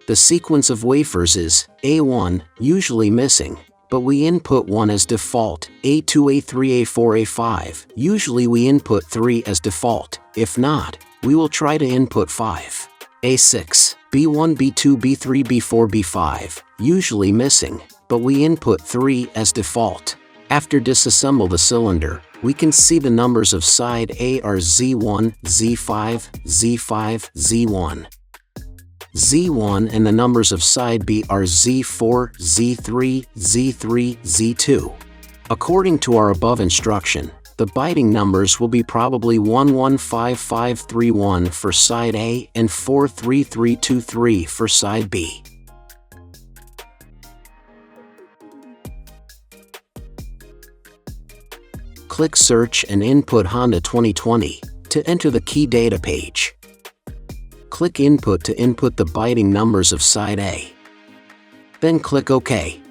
The sequence of wafers is A1, usually missing, but we input 1 as default, A2, A3, A4, A5, usually we input 3 as default. If not, we will try to input 5. A6, B1, B2, B3, B4, B5, usually missing, but we input 3 as default. After disassemble the cylinder, we can see the numbers of side A are Z1, Z5, Z5, Z1. Z1 and the numbers of side B are Z4, Z3, Z3, Z2. According to our above instruction, the byting numbers will be probably 115531 for side A and 43323 for side B. Click Search and input Honda 2020 to enter the key data page. Click Input to input the byting numbers of side A. Then click OK.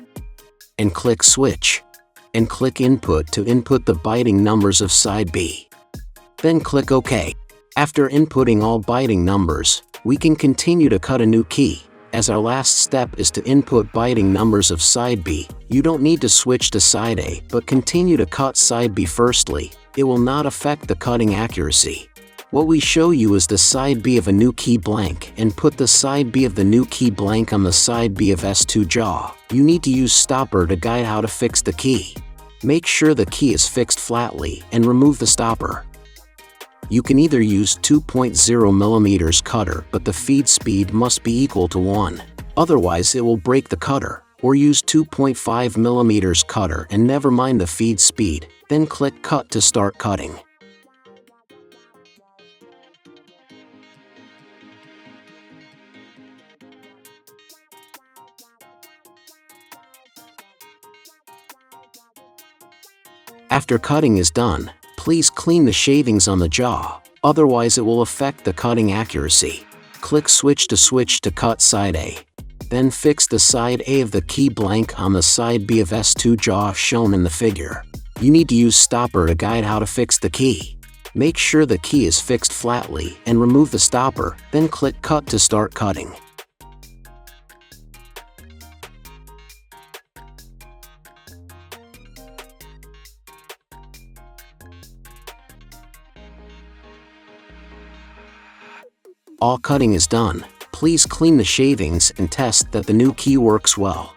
And click Switch. And click Input to input the byting numbers of side B. Then click OK. After inputting all byting numbers, we can continue to cut a new key. As our last step is to input byting numbers of side B, you don't need to switch to side A, but continue to cut side B firstly. It will not affect the cutting accuracy. What we show you is the side B of a new key blank, and put the side B of the new key blank on the side B of S2 jaw. You need to use stopper to guide how to fix the key. Make sure the key is fixed flatly and remove the stopper. You can either use 2.0mm cutter, but the feed speed must be equal to 1. Otherwise it will break the cutter. Or use 2.5mm cutter and never mind the feed speed, then click Cut to start cutting. After cutting is done, please clean the shavings on the jaw, otherwise it will affect the cutting accuracy. Click Switch to cut side A. Then fix the side A of the key blank on the side B of S2 jaw shown in the figure. You need to use stopper to guide how to fix the key. Make sure the key is fixed flatly and remove the stopper, then click Cut to start cutting. All cutting is done. Please clean the shavings and test that the new key works well.